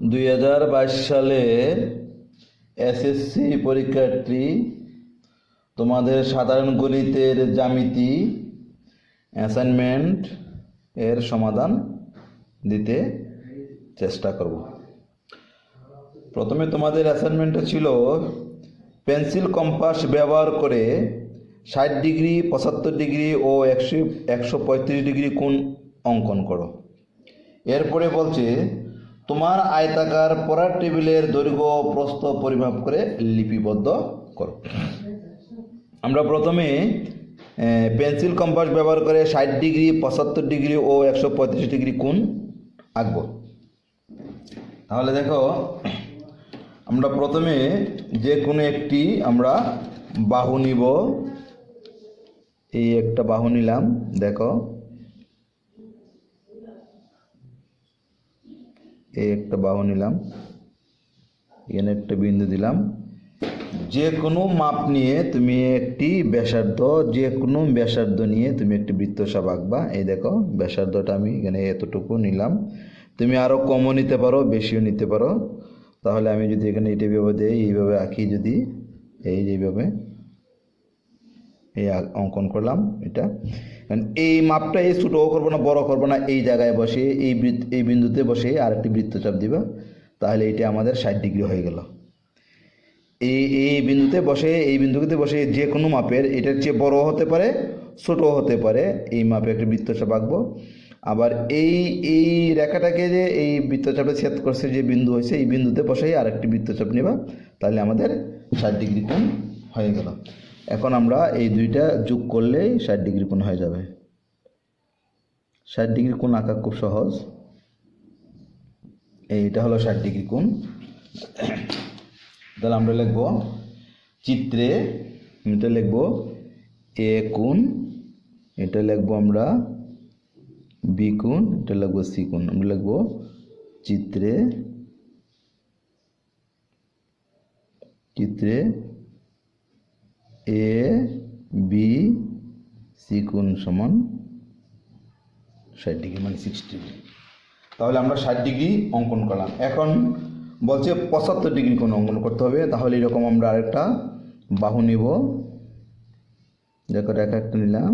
2022 সালে এসএসসি পরীক্ষার্থী তোমাদের সাধারণ গণিতের জ্যামিতি অ্যাসাইনমেন্ট এর সমাধান দিতে চেষ্টা করব। প্রথমে তোমাদের অ্যাসাইনমেন্টটা ছিল পেন্সিল কম্পাস ব্যবহার করে 60 ডিগ্রি, 75 ডিগ্রি ও 135 ডিগ্রি কোণ অঙ্কন করো। এরপরে বলছে তোমার আয়তাকার পড়ার টেবিলের দৈর্ঘ্য প্রস্থ পরিমাপ করে লিপিবদ্ধ করো। আমরা প্রথমে পেন্সিল কম্পাস ব্যবহার করে 60 ডিগ্রি, 75 ডিগ্রি ও 135 ডিগ্রি কোণ আঁকব। তাহলে দেখো, আমরা প্রথমে যে কোনো একটি আমরা বাহু নিব। এই একটা বাহু নিলাম, দেখো এই একটা বাহু নিলাম, এখানে একটা বিন্দু দিলাম। যে কোনো মাপ নিয়ে তুমি একটি ব্যাসার্ধ, যে কোনো ব্যাসার্ধ নিয়ে তুমি একটি বৃত্তচাপ আঁকবা। এই দেখো ব্যাসার্ধটা আমি এখানে এতটুকু নিলাম। তুমি আরও কমও নিতে পারো, বেশিও নিতে পারো। তাহলে আমি যদি এখানে এটা এইভাবে দিই, এইভাবে আঁকি, যদি এইভাবে এই অঙ্কন করলাম এটা, এই মাপটা এই ছোটও করবো না, বড় করবো না, এই জায়গায় বসে এই বিন্দুতে বসে আরেকটি বৃত্তচাপ দিবা। তাহলে এটা আমাদের 60 ডিগ্রি হয়ে গেল। এই বিন্দুতে বসে, এই বিন্দুতে বসে যে কোনো মাপের, এটার চেয়ে বড় হতে পারে, ছোটও হতে পারে, এই মাপে একটা বৃত্তচাপ আঁকবো। আবার এই রেখাটাকে যে এই বৃত্তচাপে ছেদ করছে, যে বিন্দু হয়েছে, এই বিন্দুতে বসেই আরেকটি বৃত্তচাপ নেবা। তাহলে আমাদের 60 ডিগ্রি কোণ হয়ে গেল। এখন আমরা এই দুইটা যোগ করলেই 60 ডিগ্রি কোণ হয়ে যাবে। 60 ডিগ্রি কোণ আঁকা খুব সহজ। এইটা হলো 60 ডিগ্রি কোণ। তাহলে আমরা লিখব চিত্রে, এটা লিখব এ কোণ, এটা লিখব আমরা বি কোণ, এটা লিখব সি কোণ। আমরা লিখব চিত্রে এ বি সি কোণ সমান 60 ডিগ্রি, মানে 60 ডিগ্রি। তাহলে আমরা 60 ডিগ্রি অঙ্কন করলাম। এখন বলছে 75 ডিগ্রি কোণ অঙ্কন করতে হবে। তাহলে এরকম আমরা আরেকটা বাহু নিব। দেখো রেখা একটা নিলাম।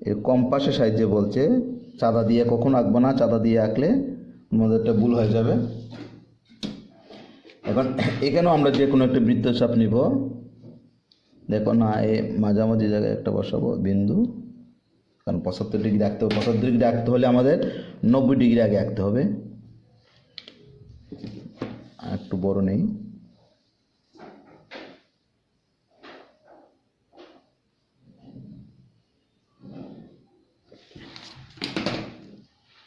এর কম্পাসের সাহায্যে বলছে, চাঁদা দিয়ে কখন আঁকবো না, চাঁদা দিয়ে আঁকলে আমাদের একটা ভুল হয়ে যাবে। এখন এখানেও আমরা যে কোনো একটা বৃত্তচাপ নিব। দেখো না, এই মাঝামাঝি জায়গায় একটা বসাবো বিন্দু, কারণ 75 ডিগ্রি আঁকতে হবে। 75 ডিগ্রি আঁকতে হলে আমাদের 90 ডিগ্রি আগে আঁকতে হবে। একটু বড় নেই,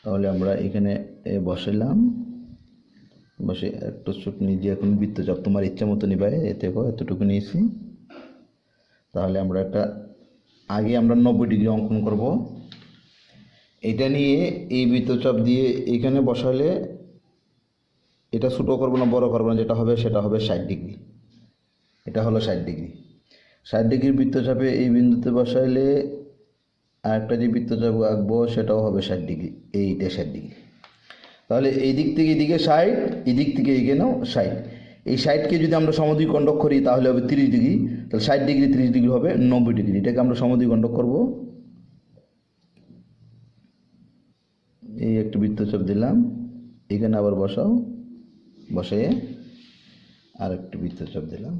তাহলে আমরা এখানে বসাইলাম। বসে একটু ছোট নিজে এখন বৃত্তচাপ তোমার ইচ্ছা মতো নিবে। এতে এতটুকু নিয়েছি। তাহলে আমরা আগে আমরা 90 ডিগ্রি অঙ্কন করব। এটা নিয়ে এই বৃত্তচাপ দিয়ে এখানে বসালে, এটা ছোটো করবো না, বড় করবো না, যেটা হবে সেটা হবে 60 ডিগ্রি। এটা হলো 60 ডিগ্রি। 60 ডিগ্রির বৃত্তচাপে এই বিন্দুতে বসাইলে আরেকটা যে বৃত্তচাপ আঁকবো সেটাও হবে 60 ডিগ্রি। এইটা 60 ডিগ্রি। তাহলে এই দিক থেকে এদিকে 60, এই দিক থেকে এখানেও 60। এই 60কে যদি আমরা সমদ্বিখণ্ডক করি তাহলে হবে 30 ডিগ্রি। তাহলে 60 ডিগ্রি 30 ডিগ্রি হবে 90 ডিগ্রি। এটাকে আমরা সমদ্বিখণ্ডক করব। এই একটা বৃত্তচাপ দিলাম, এখানে আবার বসাও, বসে আর একটি বৃত্তচাপ দিলাম।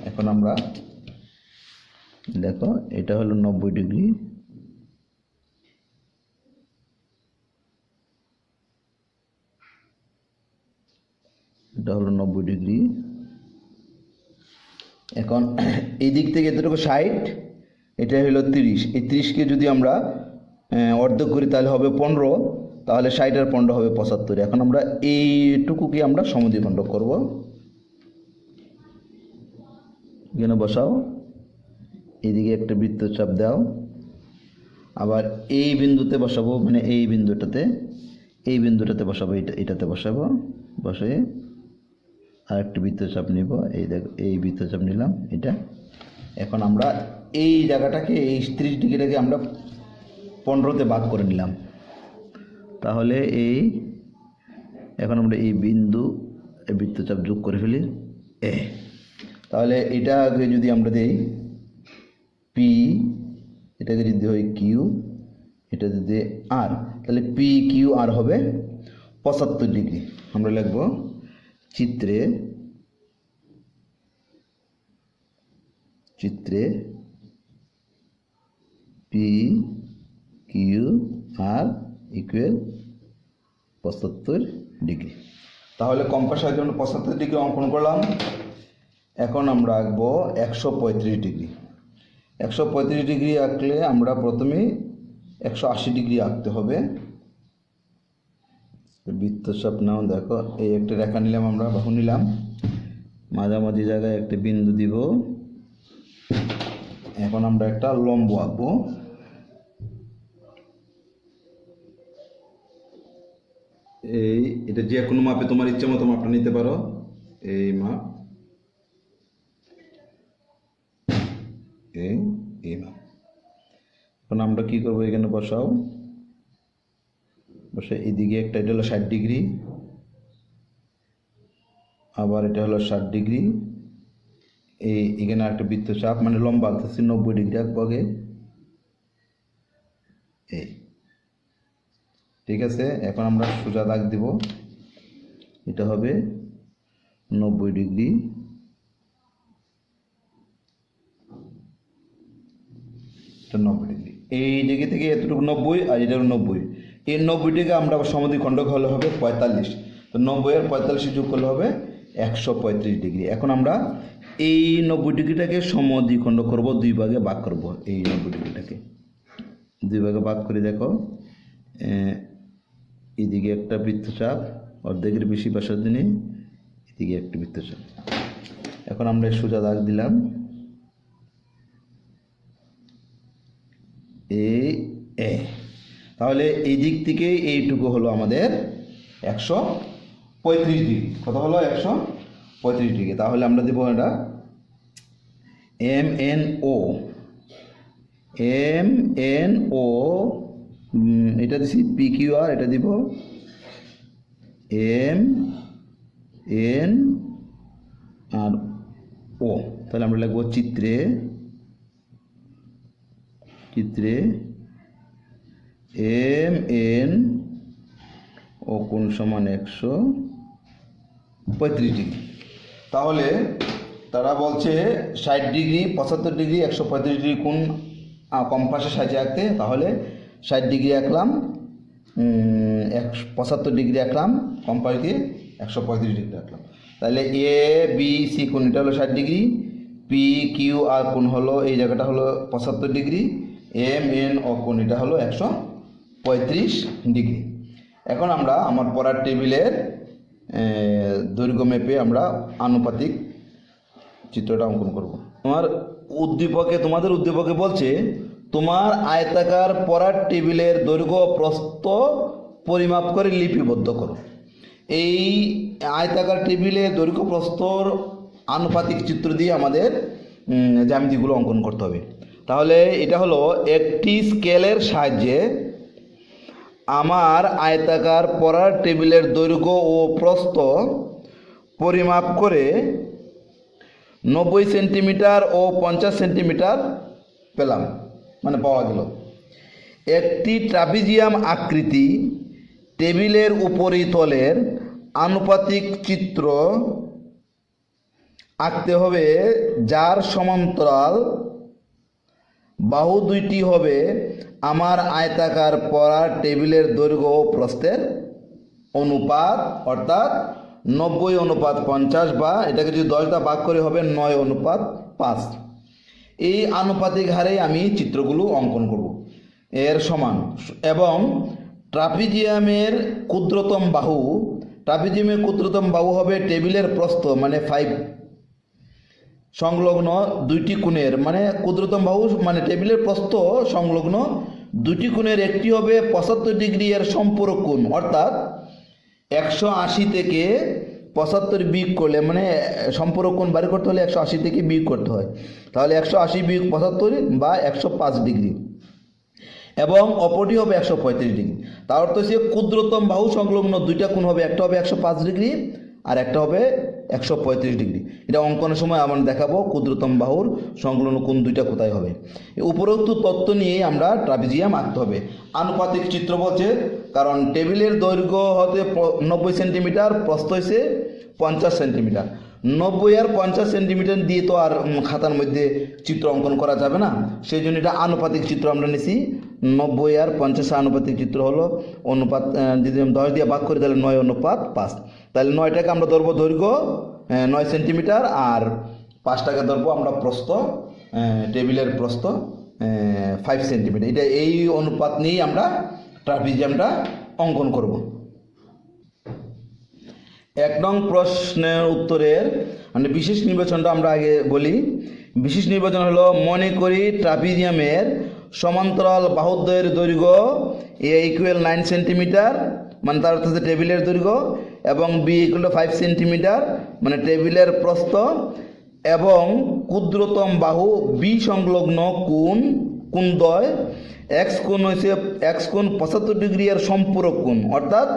এখন আমরা দেখো, এটা হলো 90 ডিগ্রি। এটা হলো 90 ডিগ্রি। এখন এই দিক থেকে এতটুকু 60, এটা হলো 30। এই 30কে যদি আমরা অর্ধেক করি তাহলে হবে 15। তাহলে 60 আর 15 হবে 75। এখন আমরা এইটুকুকে আমরা সমদ্বিখণ্ডক করব। এখানে বসাও, এইদিকে একটা বৃত্তচাপ দাও। আবার এই বিন্দুতে বসাবো, মানে এই বিন্দুটাতে বসাবো, এটাতে বসাবো। বসে আর একটি বৃত্তচাপ নিব। এই দেখো, এই বৃত্তচাপ নিলাম এটা। এখন আমরা এই জায়গাটাকে, এই 30 ডিগ্রিটাকে আমরা 15তে ভাগ করে নিলাম। তাহলে এই এখন আমরা এই বিন্দু এই বৃত্তচাপ যোগ করে ফেলি এ। তাহলে এটাকে যদি আমরা দেই পি, এটাকে যদি হয় কিউ, এটা যদি আর, তাহলে পি কিউ আর হবে 75 ডিগ্রি। আমরা লিখব চিত্রে P Q R equal 75 degree. তাহলে কম্পাসের জন্য 75 ডিগ্রি অঙ্কন করলাম। এখন আমরা আঁকবো 135 ডিগ্রি। 135 ডিগ্রি আঁকলে আমরা প্রথমে 180 ডিগ্রি আঁকতে হবে। বৃত্তচাপ নাও, দেখো এই একটা রেখা নিলাম, আমরা বাহু নিলাম, মাঝামাঝি জায়গায় একটা বিন্দু দিব। এখন আমরা একটা লম্ব আঁকবো। এটা যে কোনো মাপে তোমার ইচ্ছে মতো মাপটা নিতে পারো, এই মাপ, এই মাপ। এখন আমরা কি করবো, এখানে বসাও, বসে এদিকে একটা, এটা হলো 60 ডিগ্রি, আবার এটা হলো 60 ডিগ্রি। এখানে একটা বৃত্তচাপ মানে লম্বা আঁকতেছি, 90 ডিগ্রি আঁকবো আগে, এই, ঠিক আছে। এখন আমরা সোজা দাগ দিব, এটা হবে 90 ডিগ্রি, এটা 90 ডিগ্রি। এই জায়গা থেকে এতটুকু 90 আর এটা 90, এই 90টাকে আমরা সমদ্বিখণ্ডক হলে হবে 45। তো 90 আর 45 যোগ করলে হবে 135 ডিগ্রি। এখন আমরা এই 90 ডিগ্রিটাকে সমদ্বিখণ্ডক করব, দুই ভাগে ভাগ করব। এই 90 ডিগ্রিটাকে দুই ভাগে ভাগ করে দেখো, এদিকে একটা বৃত্তচাপ অর্ধেকের বেশি ব্যাসার্ধ নিয়ে, এদিকে একটা বৃত্তচাপ। এখন আমরা সোজা দাগ দিলাম, এ। তাহলে এই দিক থেকে এইটুকু হলো আমাদের 135 ডিগ্রি। কত হলো? 135 ডিগ্রি। তাহলে আমরা দেবো এটা MNO, এটা দিছি PQR, এটা দিব MNO। তাহলে আমরা লিখবো চিত্রে MNO কোণ সমান 135 ডিগ্রি। তাহলে তারা বলছে 60 ডিগ্রি, 75 ডিগ্রি, 135 ডিগ্রি কোণ কম্পাসের সাহায্যে আঁকতে। তাহলে 60 ডিগ্রি আঁকলাম, 75 ডিগ্রি আঁকলাম, কম্পাস দিয়ে 135 ডিগ্রি আঁকলাম। তাহলে ABC কোণ এটা হলো 60 ডিগ্রি, PQR কোণ হলো এই জায়গাটা হলো 75 ডিগ্রি, MNO কোণ এটা হলো 135 ডিগ্রি। এখন আমরা আমার পড়ার টেবিলের দৈর্ঘ্য মেপে আমরা আনুপাতিক চিত্রটা অঙ্কন করব। তোমাদের উদ্দীপকে বলছে তোমার আয়তাকার পড়ার টেবিলের দৈর্ঘ্য প্রস্থ পরিমাপ করে লিপিবদ্ধ করো। এই আয়তাকার টেবিলের দৈর্ঘ্য প্রস্থর আনুপাতিক চিত্র দিয়ে আমাদের জ্যামিতিগুলো অঙ্কন করতে হবে। তাহলে এটা হলো একটি স্কেলের সাহায্যে আমার আয়তাকার পড়ার টেবিলের দৈর্ঘ্য ও প্রস্থ পরিমাপ করে 90 সেন্টিমিটার ও 50 সেন্টিমিটার পেলাম, মানে পাওয়া গেল। একটি ট্রাপিজিয়াম আকৃতি টেবিলের উপরিতলের আনুপাতিক চিত্র আঁকতে হবে, যার সমান্তরাল বাহু দুইটি হবে আমার আয়তাকার পড়ার টেবিলের দৈর্ঘ্য ও প্রস্থের অনুপাত, অর্থাৎ 90:50, বা এটাকে যদি 10 দ্বারা ভাগ করে হবে 9:5। এই আনুপাতিক হারে আমি চিত্রগুলো অঙ্কন করব এর সমান। এবং ট্রাপিজিয়ামের ক্ষুদ্রতম বাহু হবে টেবিলের প্রস্থ মানে 5 সংলগ্ন দুইটি কোণের, মানে ক্ষুদ্রতম বাহু মানে টেবিলের প্রস্থ সংলগ্ন দুটি কোণের একটি হবে 75 ডিগ্রি এর সম্পূরক কোণ, অর্থাৎ 180 থেকে 75 বিয়োগ করলে, মানে সম্পূরক কোণ বাড়ি করতে হলে 180 থেকে বিয়োগ করতে হয়। তাহলে 180 বিয়োগ 75 বা 105 ডিগ্রি। এবং অপরটি হবে 135 ডিগ্রি। তার অর্থ হচ্ছে ক্ষুদ্রতম বাহু সংলগ্ন দুইটা কোণ হবে, একটা হবে 105 ডিগ্রি আর একটা হবে 135 ডিগ্রি। এটা অঙ্কনের সময় আমরা দেখাবো ক্ষুদ্রতম বাহুর সংলগ্ন কোণ দুইটা কোথায় হবে। উপরোক্ত তত্ত্ব নিয়ে আমরা ট্রাপিজিয়াম আঁকতে হবে। আনুপাতিক চিত্র বলছে, কারণ টেবিলের দৈর্ঘ্য হতে 90 সেন্টিমিটার, প্রস্থ হয়েছে 50 সেন্টিমিটার। 90 আর 50 সেন্টিমিটার দিয়ে তো আর খাতার মধ্যে চিত্র অঙ্কন করা যাবে না, সেই জন্য এটা আনুপাতিক চিত্র আমরা নিছি। 90 আর 50 আনুপাতিক চিত্র হলো অনুপাত, যদি 10 দিয়ে ভাগ করি তাহলে 9:5। তাহলে 9টাকে আমরা ধরবো দৈর্ঘ্য 9 সেন্টিমিটার আর 5টাকে ধরবো আমরা প্রস্থ, টেবিলের প্রস্থ 5 সেন্টিমিটার। এটা এই অনুপাত নিয়েই আমরা ট্রাপিজিয়ামটা অঙ্কন করব। 1 নং প্রশ্নের উত্তরের মানে বিশেষ নির্বাচনটা আমরা আগে বলি। বিশেষ নির্বাচন হলো, মনে করি ট্রাপিজিয়ামের সমান্তরাল বাহুদ্বয়ের দৈর্ঘ্য এ ইকুয়াল 9 সেন্টিমিটার, মানে তার অর্থ হচ্ছে টেবিলের দৈর্ঘ্য, এবং বি ইকুয়াল 5 সেন্টিমিটার মানে টেবিলের প্রস্থ, এবং ক্ষুদ্রতম বাহু বি সংলগ্ন কোণদ্বয় এক্স কোণ হয়েছে এক্স কোণ 75 ডিগ্রি এর সম্পূরক কোণ, অর্থাৎ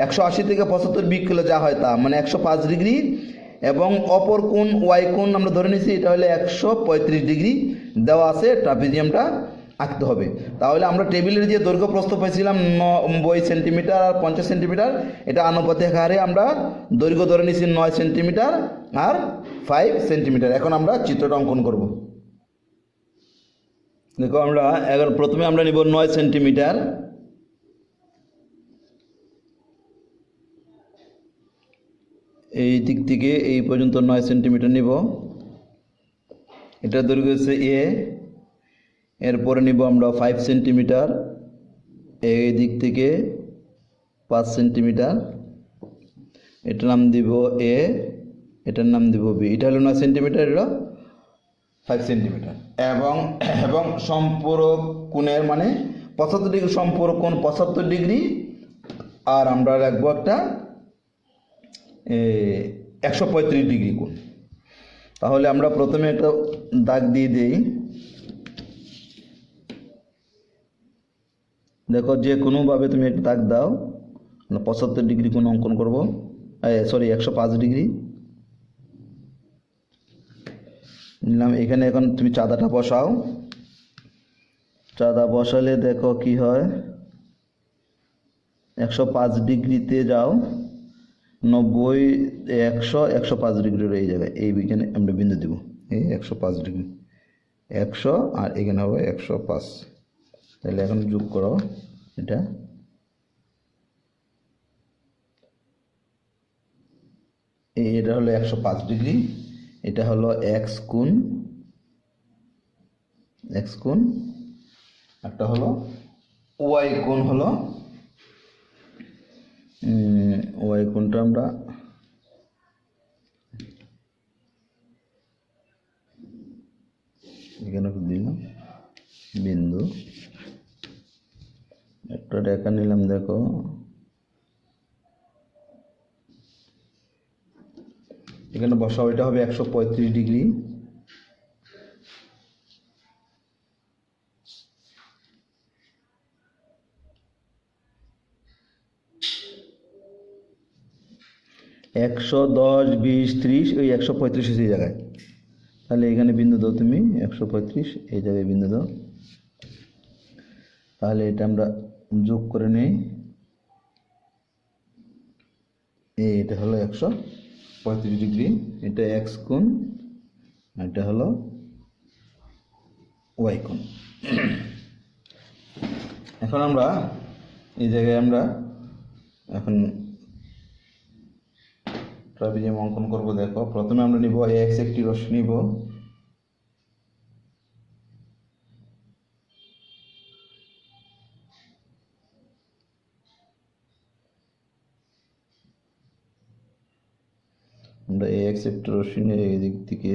180 থেকে 75 বিয়োগ করলে যা হয় তা মানে 105 ডিগ্রি, এবং অপর কোণ ওয়াই কোণ আমরা ধরে নিয়েছি এটা হলে 135 ডিগ্রি দেওয়া আছে। ট্রাপিজিয়ামটা আঁকতে হবে। তাহলে আমরা টেবিলের যে দৈর্ঘ্য প্রস্থ পেয়েছিলাম 90 সেন্টিমিটার আর 50 সেন্টিমিটার, এটা আনুপাতিক হারে আমরা দৈর্ঘ্য ধরে নিয়েছি 9 সেন্টিমিটার আর 5 সেন্টিমিটার। এখন আমরা চিত্রটা অঙ্কন করব। দেখো আমরা এখন প্রথমে আমরা নিব 9 সেন্টিমিটার, এই দিক থেকে এই পর্যন্ত 9 সেন্টিমিটার নিব। এটা দৈর্ঘ্য হচ্ছে এ। এরপরে নিব আমরা 5 সেন্টিমিটার, এই দিক থেকে 5 সেন্টিমিটার। এটার নাম দিব এ, এটার নাম দিব বি। এটা হলো 9 সেন্টিমিটার, এটা 5 সেন্টিমিটার। এবং সম্পূরক কোণের মানে 75 ডিগ্রি সম্পূরক কোণ 75 ডিগ্রি, আর আমরা রাখবো একটা 135 ডিগ্রি কোণ। তাহলে আমরা প্রথমে একটা দাগ দিয়ে দিই। দেখো যে কোনোভাবে তুমি একটা দাগ দাও, 75 ডিগ্রি কোণ অঙ্কন করব, সরি 105 ডিগ্রি নিলাম। এখানে এখন তুমি চাঁদাটা বসাও। চাঁদা বসালে দেখো কি হয়, 105 ডিগ্রিতে যাও, 90 100 105 ডিগ্রির এই জায়গায় এই বিজ্ঞানে আমরা বিন্দু দেব। এই 105 ডিগ্রি 100 আর এখানে হবে 105। তাহলে এখন যোগ করো এটা, এটা হলো 105 ডিগ্রি, এটা হলো এক্স কোণ, একটা হলো ওয়াই কোণ, হলো ওয়াই কোণটা আমরা এখানে দিলাম বিন্দু, একটা রেখা নিলাম। দেখো এখানে বসাও, এটা হবে 135 ডিগ্রি। একশো 10 20 30 ওই 135 এই জায়গায়। তাহলে এখানে বিন্দু দাও তুমি 135, এই জায়গায় বিন্দু দাও। তাহলে এটা আমরা যোগ করে নেই, এটা হলো 135 ডিগ্রি, এটা এক্স কোণ, এটা হলো ওয়াই কোণ। এখন আমরা এই জায়গায় আমরা এখন ট্রাপিজিয়াম অঙ্কন করব। দেখো প্রথমে আমরা নিব এক্স একটি রশ্মি নিব, আমরা এক্স একটি রশ্মি নিয়ে এই দিক থেকে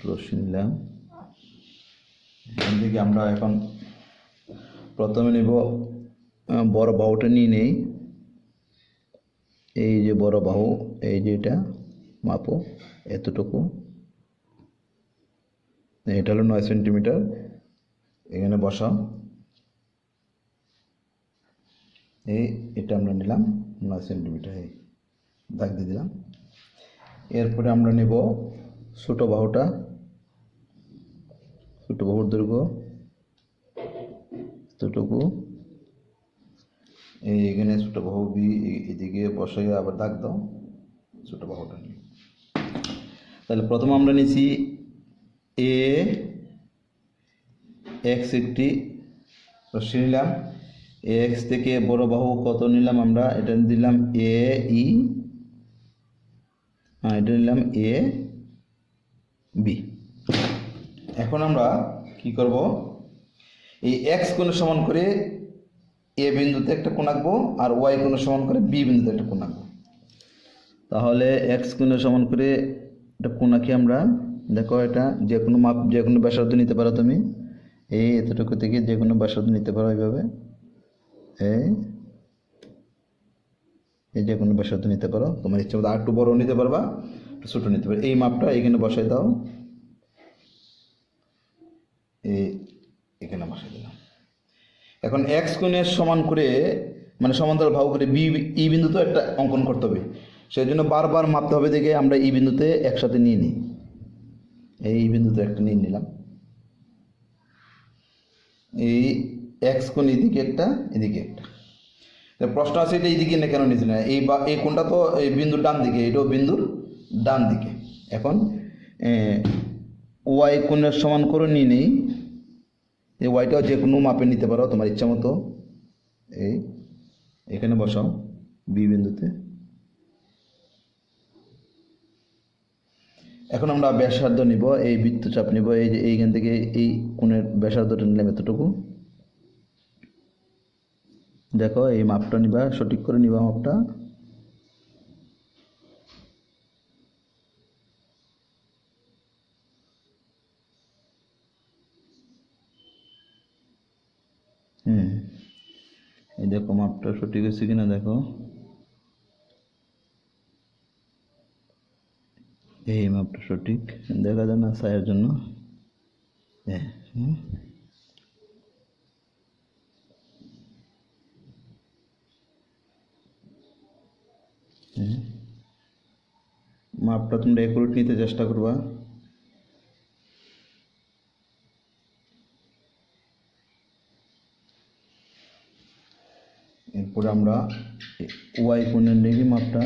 রশ্মি নিলাম। এদিকে আমরা এখন প্রথমে নিব বড় বাহুটা নিয়ে নেই, এই যে বড় বাহু, এই যে এটা মাপো এতটুকু, এটা হলো 9 সেন্টিমিটার, এখানে বসাও। এটা আমরা নিলাম 9 সেন্টিমিটার, এই দাগ দিয়ে দিলাম। এরপরে আমরা নেব ছোটো বাহুটা, ছোটো বাহুর দৈর্ঘ্য এতটুকু, এইখানে ছোটো বাহু এদিকে বসাই, আবার দাগ দাও ছোটো বাহুটা নিয়ে। তাহলে প্রথমে আমরা নিয়েছি এক্স একটি রশ্মি নিলাম, এক্স থেকে বড় বাহু কত নিলাম আমরা, এটা দিলাম ই, এটা নিলাম বি। এখন আমরা কি করব, এই এক্স কোণের সমান করে বিন্দুতে একটা কোণ আঁকবো, আর ওয়াই কোণের সমান করে বি বিন্দুতে একটা কোণ আঁকবো। তাহলে এক্স কোণের সমান করে একটা কোণ আঁকি আমরা। দেখো এটা যে কোনো মাপ, যে কোনো ব্যাসার্ধ নিতে পারো তুমি, এতটুকু থেকে যে কোনো ব্যাসার্ধ নিতে পারো এইভাবে, এই যে কোনো ব্যাসার্ধ নিতে পারো, তোমার ইচ্ছা মতো আর একটু বড় নিতে পারবা, একটু ছোটো নিতে পারো। এই মাপটা এখানে বসাই দাও, এখানে বসাই দিলাম। এখন এক্স কোণের সমান করে, মানে সমান্তরাল বাহু করে ই বিন্দুতে একটা অঙ্কন করতে হবে, সেই জন্য বারবার মাপতে হবে। দেখে আমরা ই বিন্দুতে একসাথে নিয়ে নিই, এই বিন্দুতে একটা নিয়ে নিলাম। এই এক্স কোণ এদিকে একটা, এদিকে একটা। প্রশ্ন আছে এটা এইদিকে না কেন নিচে না, এই কোণটা তো এই বিন্দুর ডান দিকে, এটাও বিন্দুর ডান দিকে। এখন ওয়াই কোণের সমান করে নিয়ে নেই, এই ওয়াইটাও যে কোনো মাপে নিতে পারো তোমার ইচ্ছা মতো। এখানে বসাও বি বিন্দুতে। এখন আমরা ব্যাসার্ধ নিব, এই বৃত্তচাপ নিব, এই যে এইখান থেকে এই কোণের ব্যাসার্ধটা নিলাম এতটুকু। দেখো এই মাপটা নিবা, সঠিক করে নিবা মাপটা। এই দেখো মাপটা সঠিক হয়েছে কিনা দেখো, এই মাপটা সঠিক দেখা যায় না ছায়ার জন্য। মাপটা তোমরা একুরেট নিতে চেষ্টা করবা। এরপরে আমরা ওয়াই কোণের দেখি মাপটা,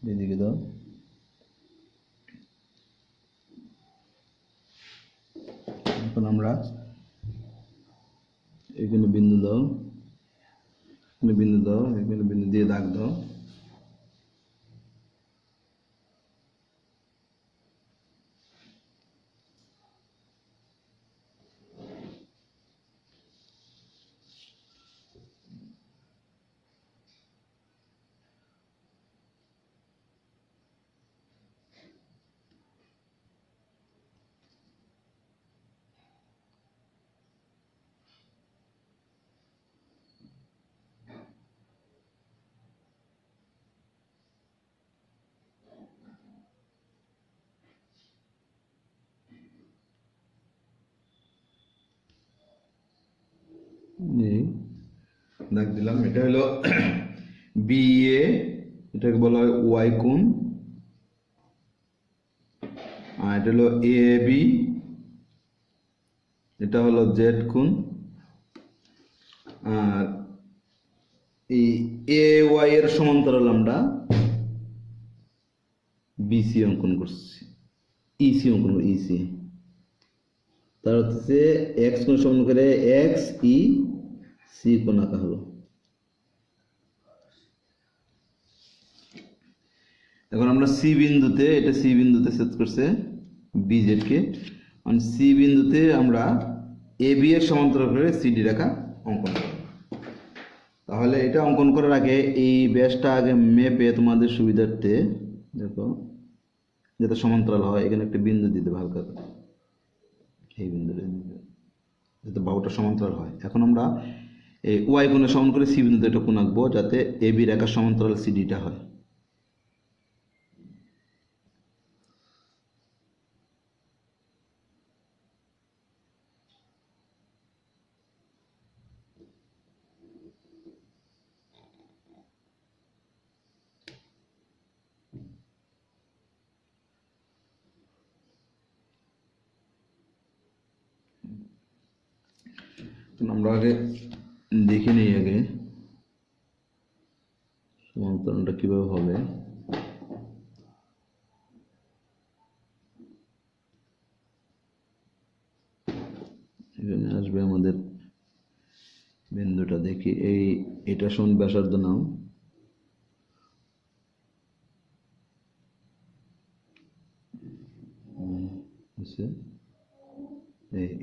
এদিকে দাও। এখন আমরা এখানে বিন্দু দাও, এখানে বিন্দু দাও, এখানে বিন্দু দিয়ে দাগ দাও। দাগ দিলাম। এটা হলো বি এ, এটাকে বলা হয় ওয়াই কোণ, আর এটা হলো এ বি, এটা হলো জেড কোণ। আর এই এ ওয়াই এর সমান্তরাল আমরা বিসি অঙ্কন করছি, ইসি অঙ্কন করি, ইসি। তার হচ্ছে এক্স কোণ সমান করে এক্স ই সি কোণ আঁকা হলো। এখন আমরা সি বিন্দুতে, এটা সি বিন্দুতে সেট করছে বিজেড কে, মানে সি বিন্দুতে আমরা এ বি এর সমান্তরাল করে সিডি রেখা অঙ্কন করব। তাহলে এটা অঙ্কন করার আগে এই ব্যাসটা আগে মেপে তোমাদের সুবিধার্থে দেখো যাতে সমান্তরাল হয়, এখানে একটা বিন্দু দিতে হালকা করে, এই বিন্দুটা যাতে বাহুটা সমান্তরাল হয়। এখন আমরা এই ওয়াই কোণের সমান করে সি বিন্দুতে একটা কোণ আঁকবো যাতে এ বি রেখার সমান্তরাল সিডিটা হয়। আমরা আগে দেখে নিই সমান্তরালটা কিভাবে হবে। এখানে আসবে আমাদের বিন্দুটা, দেখি এটা সমান ব্যাসার্ধ নাও,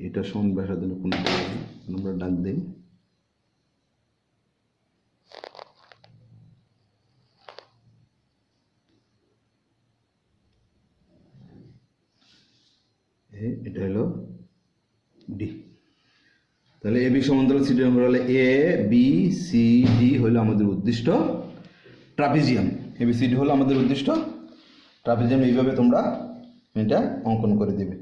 এটা সমান ব্যাসার্ধ কোন আমরা ডাক দিই। এটা হলো ডি। তাহলে এ বি সমান্তরাল সিডি নম্বর হলে এ বি সি ডি হলো আমাদের উদ্দিষ্ট trapezium. A B C D হলো আমাদের উদ্দিষ্ট ট্রাপিজিয়াম। এইভাবে তোমরা এটা অঙ্কন করে দিবে।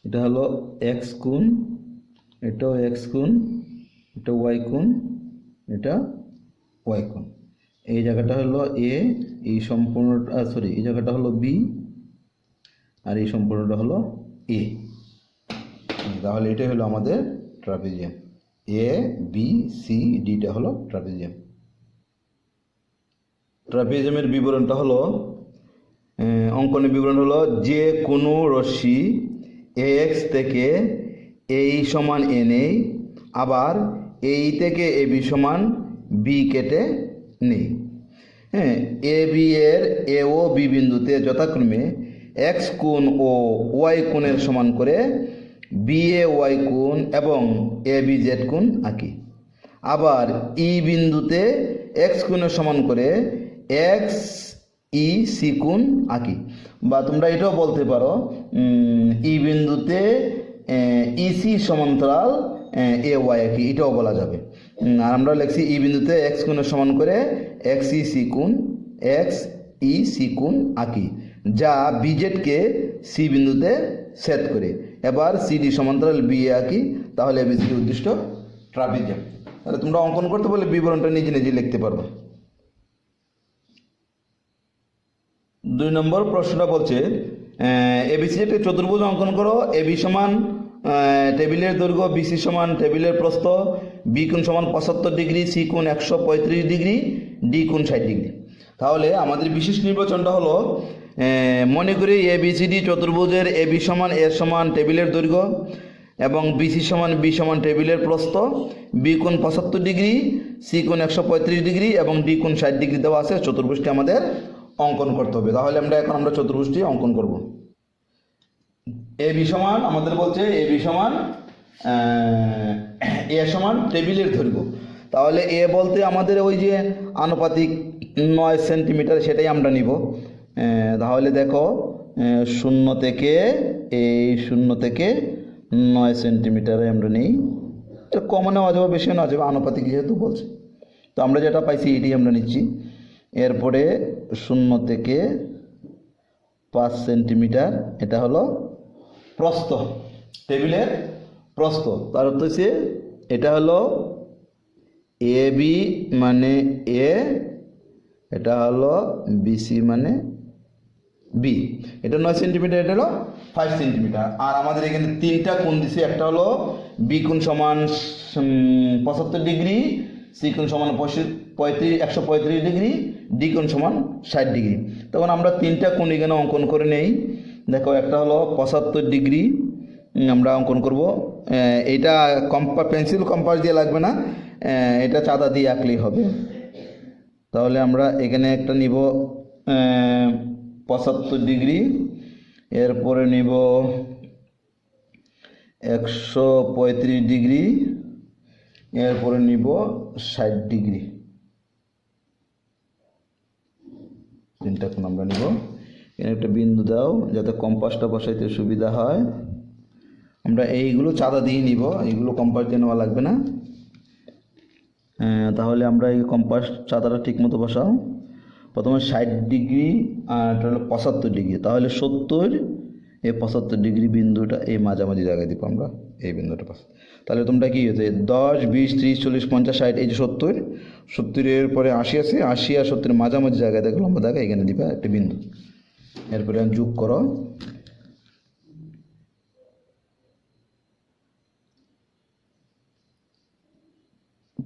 এটা হলো এক্স কোণ, এটাও এক্স কোণ, এটা ওয়াই কোণ, এটা ওয়াই কোণ। এই জায়গাটা হলো এ, এই সম্পূর্ণটা সরি এই জায়গাটা হলো বি, আর এই সম্পূর্ণটা হলো এ। তাহলে এটাই হলো আমাদের ট্রাপিজিয়াম। এ বি সি ডিটা হলো ট্রাপিজিয়াম। ট্রাপিজিয়ামের বিবরণটা হলো, অঙ্কনের বিবরণ হলো যে কোনো রশ্মি এ এক্স থেকে এই সমান এ নেই, আবার এই থেকে এ বি সমান বি কেটে নেই। হ্যাঁ, এ বি এর এ ও বি বিন্দুতে যথাক্রমে এক্স কোণ ও ওয়াই কোণের সমান করে বি এ ওয়াই কোণ এবং এ বি জেড কোণ আঁকি। আবার ই বিন্দুতে এক্স কোণের সমান করে এক্স ই সি কোণ আঁকি। বা তোমরা এটাও বলতে পারো ই বিন্দুতে ইসি সমান্তরাল এ ওয়াই আঁকি, এটাও বলা যাবে। আর আমরা লিখছি ই বিন্দুতে এক্স কোণের সমান করে এক্স ই সি কোণ আঁকি, যা বিজেডকে সি বিন্দুতে ছেদ করে। এবার সিডি সমান্তরাল বি এ আঁকি, তাহলে এবিসিডি উদ্দিষ্ট ট্রাপিজিয়াম। তাহলে তোমরা অঙ্কন করতে বলে বিবরণটা নিজে নিজে লিখতে পারবে। 2 নম্বর প্রশ্নটা বলছে এবিসি একটি চতুর্ভুজ অঙ্কন করো। এবি সমান টেবিলের দৈর্ঘ্য, বিসি সমান টেবিলের প্রস্থ, বি কোণ সমান 75 ডিগ্রি, সি কোণ 135 ডিগ্রি, ডি কোণ 60 ডিগ্রি। তাহলে আমাদের বিশেষ নির্বাচনটা হলো, মনে করি এবিসিডি চতুর্ভুজের এবি সমান এ সমান টেবিলের দৈর্ঘ্য এবং বিসি সমান বি সমান টেবিলের প্রস্থ, বি কোণ 75 ডিগ্রি, সি কোণ 135 ডিগ্রি এবং ডি কোণ 60 ডিগ্রি দেওয়া আছে। চতুর্ভুজটি আমাদের অঙ্কন করতে হবে। তাহলে আমরা চতুর্ভুজটি অঙ্কন করব। এ বি সমান আমাদের বলছে এ বি সমান এ সমান টেবিলের দৈর্ঘ্য। তাহলে এ বলতে আমাদের ওই যে আনুপাতিক 9 সেন্টিমিটার, সেটাই আমরা নিব। তাহলে দেখো 0 থেকে 9 সেন্টিমিটারে আমরা নিই। এটা কমও নেওয়া যাবে, বেশিও নেওয়া যাবে, আনুপাতিক যেহেতু বলছে। তো আমরা যেটা পাইছি এটাই আমরা নিচ্ছি। এরপরে 0 থেকে 5 সেন্টিমিটার, এটা হলো প্রস্থ, টেবিলের প্রস্থ। তার অর্থ হচ্ছে এটা হলো এ বি মানে এ, এটা হলো বিসি মানে বি। এটা 9 সেন্টিমিটার, এটা হলো 5 সেন্টিমিটার। আর আমাদের এখানে 3টা কোণ দিছে। একটা হলো বি কোণ সমান 75 ডিগ্রি, সি কোণ সমান 135 ডিগ্রি, ডি কোণ সমান 60 ডিগ্রি। তখন আমরা 3টা কোণ এখানে অঙ্কন করে নেই। দেখো একটা হলো 75 ডিগ্রি আমরা অঙ্কন করব। এটা পেন্সিল কম্পাস দিয়ে লাগবে না, এটা চাঁদা দিয়ে আঁকলেই হবে। তাহলে আমরা এখানে একটা নিব 75 ডিগ্রি, এরপরে নিব 135 ডিগ্রি, এরপরে নিব 60 ডিগ্রি। 3টা কোণ আমরা নিব। এখানে একটা বিন্দু দাও যাতে কম্পাসটা বসাইতে সুবিধা হয়। আমরা এইগুলো চাঁদা দিয়ে নিব, এইগুলো কম্পাস দিয়ে নেওয়া লাগবে না। তাহলে আমরা এই কম্পাস চাঁদাটা ঠিক মতো বসাও। প্রথমে 60 ডিগ্রি আর এটা হলো 75 ডিগ্রি, তাহলে 70 এই 75 ডিগ্রি বিন্দুটা এই মাঝামাঝি জায়গায় দিব আমরা, এই বিন্দুটা পাস। তাহলে তোমরা কি হয়েছে 10, 20, 30, 40, 50, 60, এই যে 70, 70-এর পরে 80 আছে, 80 আর 70-এর মাঝামাঝি জায়গায় দেখো লম্বা জায়গায়, এখানে দিবা একটা বিন্দু। এরপরে যোগ করো,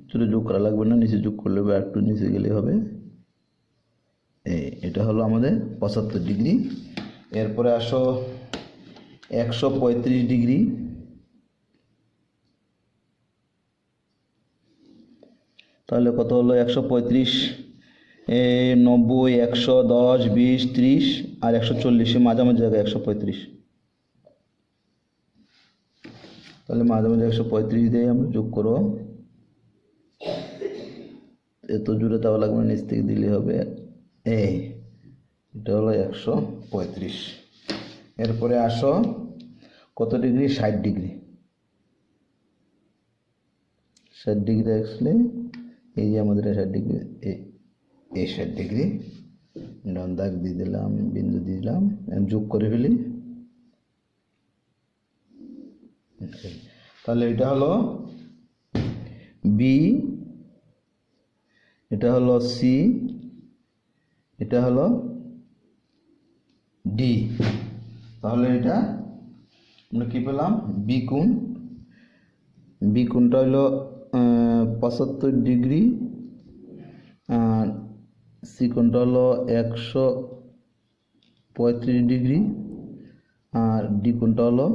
চলে যোগ করা লাগবে না, নিচে যোগ করলে বা একটু নিচে গেলে হবে। এটা হলো আমাদের 75 ডিগ্রি। এরপরে আসো 135 ডিগ্রি, তাহলে কত হলো 135, 90, 110, 20, 30 আর 140, মাঝামাঝি জায়গায় 135। তাহলে মাঝামাঝি 135 দিয়ে আমরা যোগ করো, এত জুড়ে দেওয়া লাগবে, নিচ থেকে দিলে হবে। এটা হলো 135। এরপরে আসো কত ডিগ্রি, 60 ডিগ্রি। 60 ডিগ্রি আসলে এই যে আমাদের 60 ডিগ্রি, এই 60 ডিগ্রি ডান দাগ দিয়ে দিলাম, বিন্দু দিয়ে দিলাম, যোগ করে ফেলি। তাহলে এটা হলো বি, এটা হলো সি, এটা হলো ডি। তাহলে এটা আমরা কি পেলাম, বি কোণ। বি কোণটা হলো 75 ডিগ্রি, আর সি কোণটা হলো 135 ডিগ্রি, আর ডি কোণটা হলো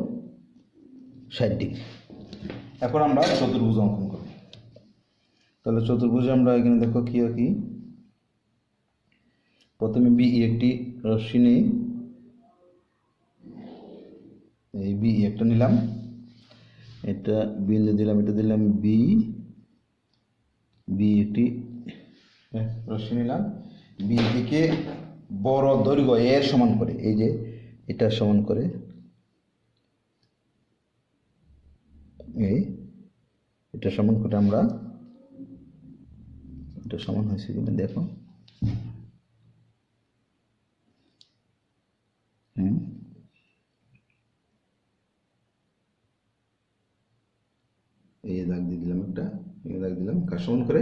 60 ডিগ্রি। এখন আমরা চতুর্ভুজ অঙ্কন করব। তাহলে চতুর্ভুজে আমরা এখানে দেখো কি কি, প্রথমে বি একটি রশ্মি নেই, এই বি একটা নিলাম, এটা বিন্দু দিলাম, এটা দিলাম বি, বি একটি রশ্মি নিলাম। বি থেকে বড় দৈর্ঘ্য এর সমান করে, এই যে এটা সমান করে, এই এটা সমান করে আমরা, এটা সমান হয়েছে কিনা দেখো, এই দাগ দিয়ে দিলাম একটা, এই দাগ দিলাম, কার সমান করে,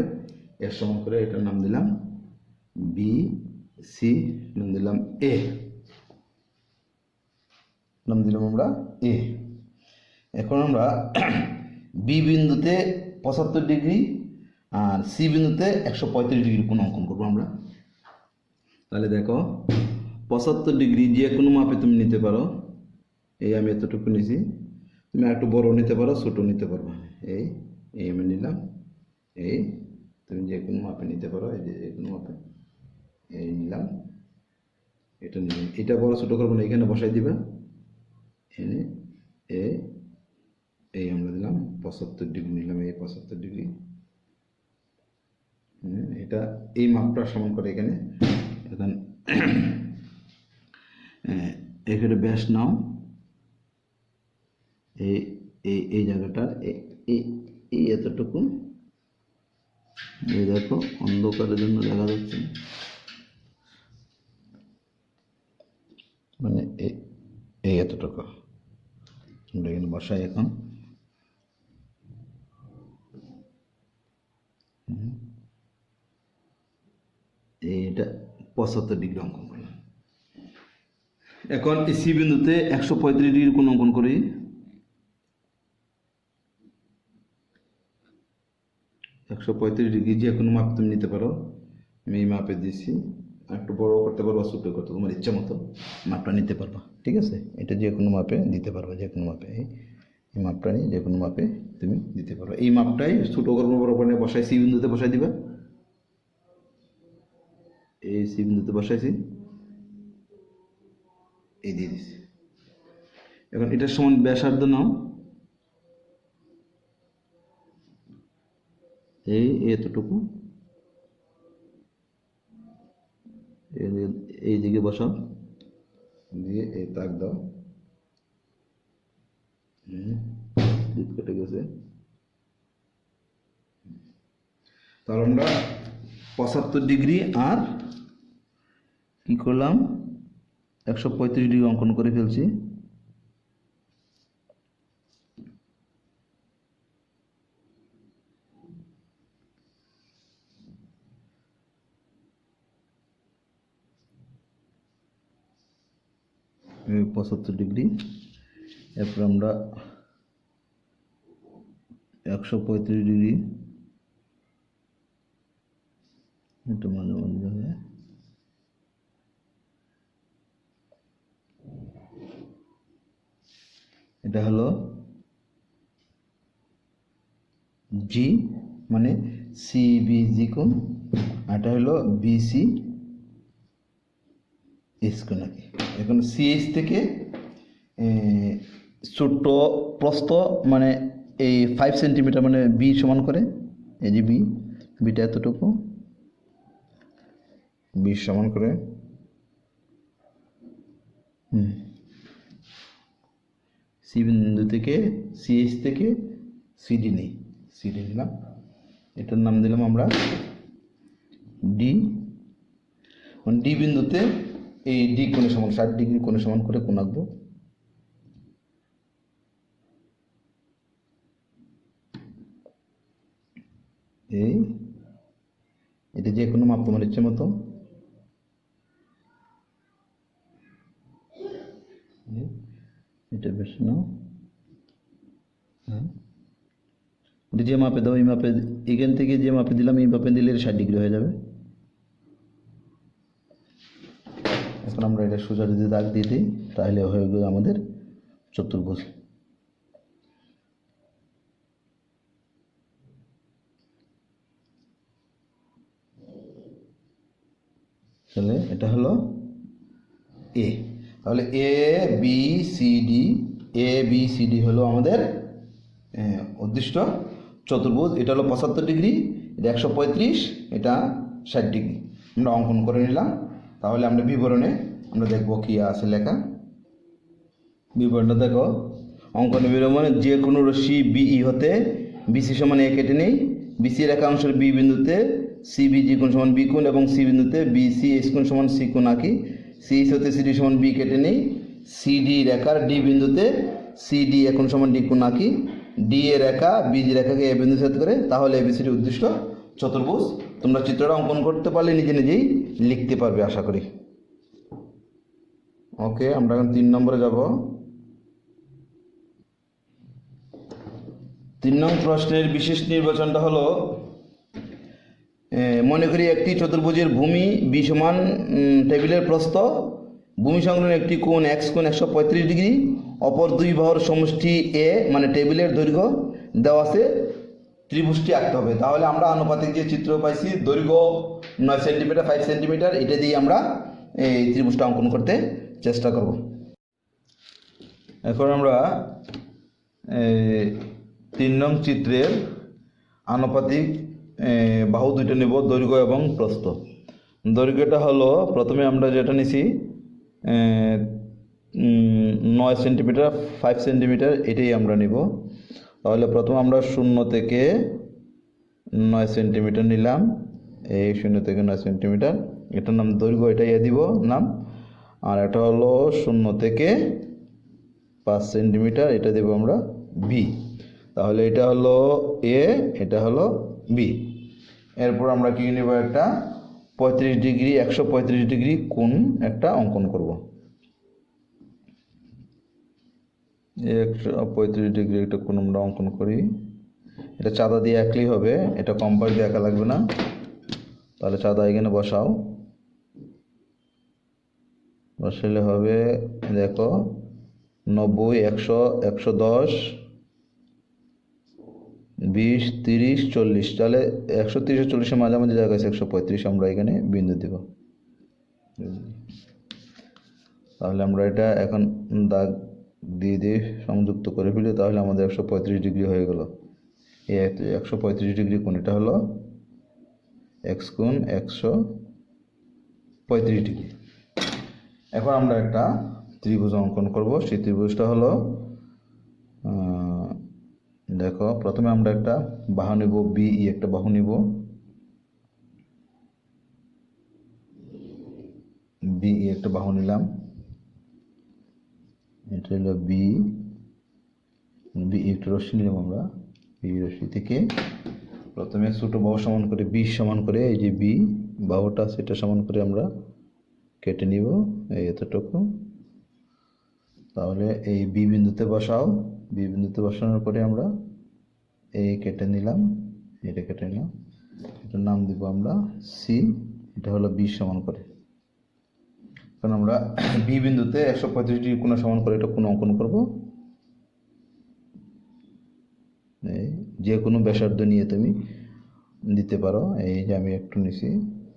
এর সমান করে, এটার নাম দিলাম বি, সি নাম দিলাম এ, নাম দিলাম আমরা এ। এখন আমরা বি বিন্দুতে 75 ডিগ্রি আর সি বিন্দুতে 135 ডিগ্রি কোণ অঙ্কন করবো আমরা। তাহলে দেখো 75 ডিগ্রি যে কোনো মাপে তুমি নিতে পারো, এই আমি এতটুকু নিয়েছি, তুমি একটু বড় নিতে পারো, ছোট নিতে পারো, এই এই আমি নিলাম, এই তুমি যে কোনো মাপে নিতে পারো, এই যে কোনো মাপে এই নিলাম, এটা নিলাম, এটা বড় ছোট করবো না, এখানে বসাই দিবা, এনে এই আমরা দিলাম 75 ডিগ্রি নিলাম, এই 75 ডিগ্রি, এটা এই মাপটা সমান করে এখানে। এখন এখানে ব্যাস নাও, এই এই এই জায়গাটা এই এতটুকু, এই দেখো অন্ধকারের জন্য দেখা যাচ্ছে, মানে এই এতটুকু আমরা এখানে বসাই। এখন এটা 75 ডিগ্রি অঙ্কন করলাম। এখন এই সি বিন্দুতে 135 ডিগ্রি কোণ অঙ্কন করি। 135 ডিগ্রি যে কোনো মাপ তুমি নিতে পারো, আমি এই মাপে দিয়েছি, একটু বড় করতে পারবো, ছোট করতে, তোমার ইচ্ছা মতো মাপটা নিতে পারবা, ঠিক আছে। এটা যে কোনো মাপে দিতে পারবা, যে কোনো মাপে এই মাপটা নিয়ে যে কোনো মাপে তুমি দিতে পারো। এই মাপটাই ছোট করবো, বড় করে বসাই, সি বিন্দুতে বসাই দিবা, এই সি বিন্দুতে বসাইছি, এই দিয়ে দিছি। এখন এটার সমান ব্যাসার্ধ নাও, এই এতটুকু, এই দিকে বসাও, দিয়ে এই তাক দাও, কেটে গেছে। তাহলে আমরা 75 ডিগ্রি আর কি করলাম 135 ডিগ্রি অঙ্কন করে ফেলছি। এই 75 ডিগ্রি, এরপর আমরা 135 ডিগ্রি একটু মাঝে মাঝে যাবে। এটা হলো জি মানে সিবিজি কোণ, আর এটা হলো বিসি এস কোণ আর কি। এখন সিএস থেকে ছোট্ট প্রস্থ মানে এই 5 সেন্টিমিটার মানে বি সমান করে, এই যে বিটা এতটুকু, বি সমান করে সি বিন্দু থেকে সিএস থেকে সিডি নেই, সিডি নিলাম, এটার নাম দিলাম আমরা ডি। মানে ডি বিন্দুতে এই ডি কোণের সমান 60 ডিগ্রি কোণের সমান করে কোণ আঁকবো। এই এটা যে কোনো মাপ তোমার ইচ্ছে মতো, এটা বেশ না, হ্যাঁ এটা যে মাপে দাও এই মাপে, এখান থেকে যে মাপে দিলাম এই মাপে দিলে 60 ডিগ্রি হয়ে যাবে। এখন আমরা এটা সোজা যদি দাগ দিয়ে দিই তাহলে হয়ে গেল আমাদের চতুর্ভুজ। তাহলে এটা হলো এ, তাহলে এ বি সি ডি হলো আমাদের উদ্দিষ্ট চতুর্ভুজ। এটা হলো 75 ডিগ্রি, এটা 135, এটা 60 ডিগ্রি আমরা অঙ্কন করে নিলাম। তাহলে আমরা বিবরণে আমরা দেখব কি আছে লেখা। বিবরণটা দেখো, অঙ্কন বিবরণে যে কোনো রশ্মি বিই হতে বিসি সমান এ কেটে নেই, বিসি রেখা অংশের বি বিন্দুতে সিবিজি কোণ সমান বি কোণ এবং সি বিন্দুতে বিসি এস কোণ সমান সি কোণ আঁকি, সিএস হতে সিডি সমান বি কেটে নেই, সিডি রেখার ডি বিন্দুতে সিডি এ কোণ সমান ডি কোণ আঁকি, ডি এ রেখা বিজি রেখাকে এ বিন্দু ছেদ করে, তাহলে এবিসিডি উদ্দিষ্ট চতুর্ভুজ। তোমরা চিত্রটা অঙ্কন করতে পারলে নিজে নিজেই লিখতে পারবে আশা করি। ওকে, আমরা এখন 3 নম্বরে যাব। 3 নং প্রশ্নের বিশেষ নির্বাচনটা হলো, মনে করি একটি চতুর্ভুজের ভূমি বি সমান টেবিলের প্রস্থ, ভূমি সংলগ্ন একটি কোণ এক্স কোণ 135 ডিগ্রি, অপর দুই বাহুর সমষ্টি এ মানে টেবিলের দৈর্ঘ্য দেওয়া আছে, ত্রিভুজটি আঁকতে হবে। তাহলে আমরা আনুপাতিক যে চিত্র পাইছি দৈর্ঘ্য 9 সেন্টিমিটার 5 সেন্টিমিটার, এটা দিয়ে আমরা এই ত্রিভুজটা অঙ্কন করতে চেষ্টা করব। এখন আমরা 3 নং চিত্রের আনুপাতিক বাহু দুইটা নেব, দৈর্ঘ্য এবং প্রস্থ। দৈর্ঘ্যটা হলো প্রথমে আমরা যেটা নিছি 9 সেন্টিমিটার 5 সেন্টিমিটার, এটাই আমরা নিব। তাহলে প্রথমে আমরা 0 থেকে 9 সেন্টিমিটার নিলাম, এই 0 থেকে 9 সেন্টিমিটার, এটার নাম দৈর্ঘ্য, এটাই দিব নাম। আর এটা হলো 0 থেকে 5 সেন্টিমিটার, এটা দেব আমরা বি। তাহলে এটা হলো এ, এটা হলো বি। এরপর আমরা কি নেব, একটা 35 ডিগ্রি 135 ডিগ্রি কোণ একটা অঙ্কন করব। 135 ডিগ্রি একটা কোণ আমরা অঙ্কন করি। এটা চাঁদা দিয়ে আঁকলেই হবে, এটা কম্পাস দিয়ে আঁকা লাগবে না। তাহলে চাঁদা এখানে বসাও, বসালে হবে দেখো 90 100 110 20 30 40, তাহলে 130 40 মাঝামাঝি জায়গা আছে 135, আমরা এখানে বিন্দু দেব। তাহলে আমরা এটা এখন দাগ দিয়ে দিয়ে সংযুক্ত করে ফেলি, তাহলে আমাদের 135 ডিগ্রি হয়ে গেল। এই 135 ডিগ্রি কোণ, এটা হলো এক্স কোণ 135 ডিগ্রি। এখন আমরা একটা ত্রিভুজ অঙ্কন করব, সেই ত্রিভুজটা হলো দেখো প্রথমে আমরা একটা বাহু নিব, বিই একটা বাহু নিব, বিই একটা বাহু নিলাম, এটা হলো বি একটা রশ্মি নিলাম আমরা। বি রশ্মি থেকে প্রথমে ছোট বাহু সমান করে, বি সমান করে, এই যে বি বাহুটা সেটা সমান করে আমরা কেটে নিব এই এতটুকু। তাহলে এই বি বিন্দুতে বসাও, বি বিন্দুতে বসানোর পরে আমরা এই কেটে নিলাম, এটা কেটে নিলাম, এটার নাম দিব আমরা সি। এটা হলো বি সমান করে। কারণ আমরা বি বিন্দুতে 135 ডিগ্রি কোণ সমান করে এটা কোণ অঙ্কন করব। যে কোনো ব্যাসার্ধ নিয়ে তুমি দিতে পারো। এই যে আমি একটু নিছি,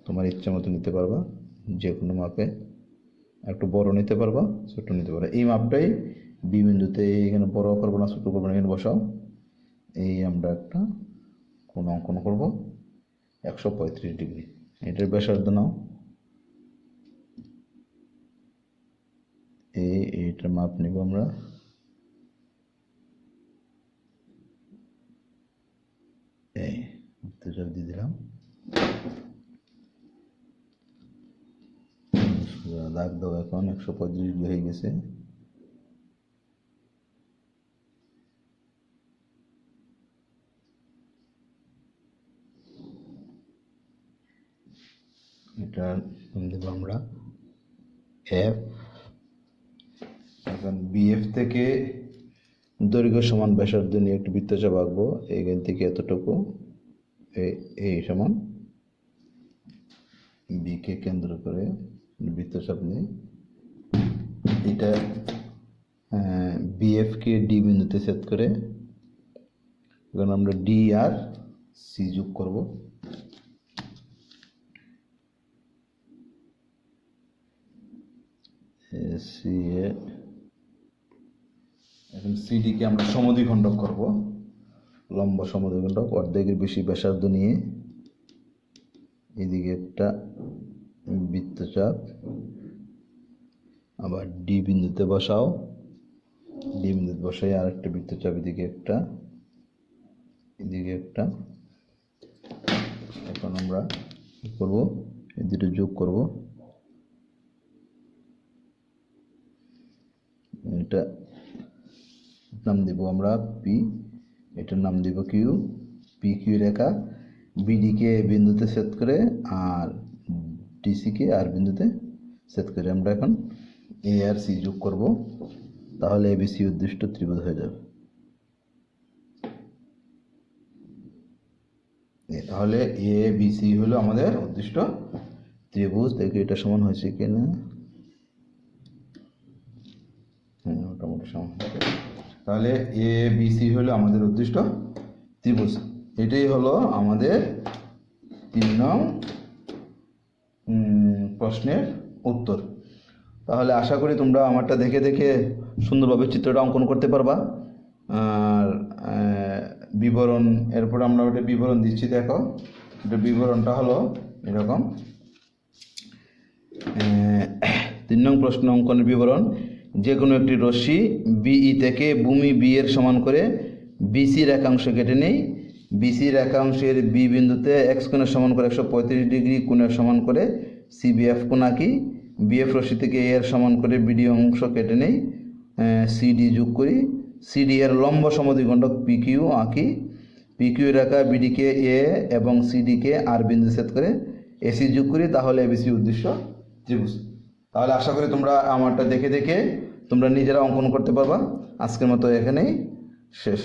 তোমার ইচ্ছা মতো নিতে পারবা, যে কোনো মাপে, একটু বড় নিতে পারবা, ছোট নিতে পারবা। এই মাপটাই বি বিন্দুতে, এখানে বড় করবো না ছোট করবো না, এখানে বসাও। এই আমরা একটা কোণ অঙ্কন করব 135 ডিগ্রি। এটার ব্যাসার্ধ নাও, এইটার মাপ নিব আমরা। এই বৃত্তচাপ দিয়ে দিলাম, দাগ দাও। এখন 135 ডিগ্রি হয়ে গেছে। এটা দেব আমরা এফ। এখন বিএফ থেকে দৈর্ঘ্য সমান ব্যাসার্ধ নিয়ে একটু বৃত্তচাপ আঁকবো। এইখান থেকে এতটুকু, এই সমান বি কে কেন্দ্র করে বৃত্তচাপ নিয়ে এটা বিএফ কে ডি বিন্দুতে ছেদ করে এখন আমরা ডি আর সি যোগ করব। সি এ এখন সিডি কে আমরা সমদ্বিখণ্ডক করব, লম্ব সমদ্বিখণ্ডক, অর্ধেকের বেশি ব্যাসার্ধ নিয়ে এদিকে একটা বৃত্তচাপ, আবার ডি বিন্দুতে বসাও, ডি বিন্দুতে বসাই আর একটা বৃত্তচাপ, এদিকে একটা, এদিকে একটা। এখন আমরা কি করব, এই দুটো যোগ করব। এটা নাম দেব আমরা পি, এটার নাম দেব কিউ। পি কিউ রেখা বিডি কে বিন্দুতে ছেদ করে আর ডিসি কে আর বিন্দুতে ছেদ করে আমরা এখন এ আর সি যোগ করব। তাহলে এবিসি উদ্দিষ্ট ত্রিভুজ হয়ে যাবে। তাহলে এ বি সি হলো আমাদের উদ্দিষ্ট ত্রিভুজ। দেখি এটা সমান হয়েছে কিনা, মোটামুটি সমান হয়েছে। তাহলে এ বি সি হলো আমাদের উদ্দিষ্ট ত্রিভুজ। এটাই হলো আমাদের 3 নং প্রশ্নের উত্তর। তাহলে আশা করি তোমরা আমারটা দেখে দেখে সুন্দরভাবে চিত্রটা অঙ্কন করতে পারবা। আর বিবরণ, এরপর আমরা ওটা বিবরণ দিচ্ছি। দেখো এটা বিবরণটা হলো এরকম। 3 নং প্রশ্ন অঙ্কনের বিবরণ: যে কোনো একটি রশ্মি বিই থেকে ভূমি বি এর সমান করে বিসি রেখাংশ কেটে নেই। বিসি রেখাংশের বি বিন্দুতে এক্স কোণের সমান করে 135 ডিগ্রি কোণের সমান করে সিবিএফ কোণ আঁকি। বিএফ রশ্মি থেকে এ এর সমান করে বিডি অংশ কেটে নেই, সিডি যোগ করি। সিডি এর লম্ব সমদ্বিখণ্ডক পিকিউ আঁকি। পিকিউ রেখা বিডিকে এ এবং সিডিকে আর বিন্দু ছেদ করে এসি যোগ করি। তাহলে এবিসি উদ্দেশ্য ত্রিভুজ। তাহলে আশা করি তোমরা আমারটা দেখে দেখে তোমরা নিজেরা অঙ্কন করতে পারবা। আজকের মতো এখানেই শেষ।